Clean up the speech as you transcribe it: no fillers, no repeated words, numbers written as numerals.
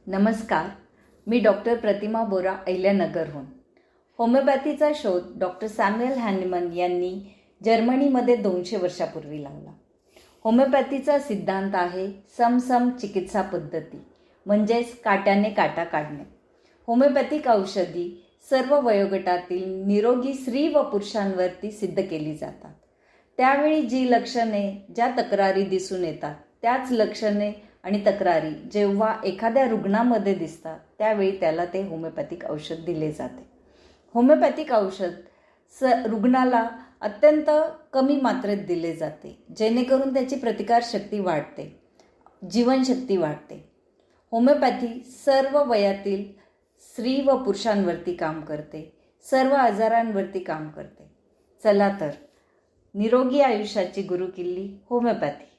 नमस्कार, मी डॉक्टर प्रतिमा बोरा अहिल्यानगरहून. होमिओपॅथीचा शोध doctor Samuel Hahnemann यांनी जर्मनीमध्ये 200 वर्षापूर्वी लावला. होमिओपॅथीचा सिद्धांत आहे समसम चिकित्सा पद्धती, म्हणजेच काट्याने काटा काढणे. होमिओपॅथिक औषधी सर्व वयोगटातील निरोगी स्त्री व पुरुषांवरती सिद्ध केली जातात. त्यावेळी जी लक्षणे, ज्या तक्रारी दिसून येतात, त्याच लक्षणे आणि तक्रारी जेव्हा एखाद्या रुग्णामध्ये दिसतात त्यावेळी त्याला ते होमिओपॅथिक औषध दिले जाते. होमिओपॅथिक औषध रुग्णाला अत्यंत कमी मात्रेत दिले जाते, जेणेकरून त्याची प्रतिकारशक्ती वाढते, जीवनशक्ती वाढते. होमिओपॅथी सर्व वयातील स्त्री व पुरुषांवरती काम करते, सर्व आजारांवरती काम करते. चला तर, निरोगी आयुष्याची गुरुकिल्ली होमिओपॅथी.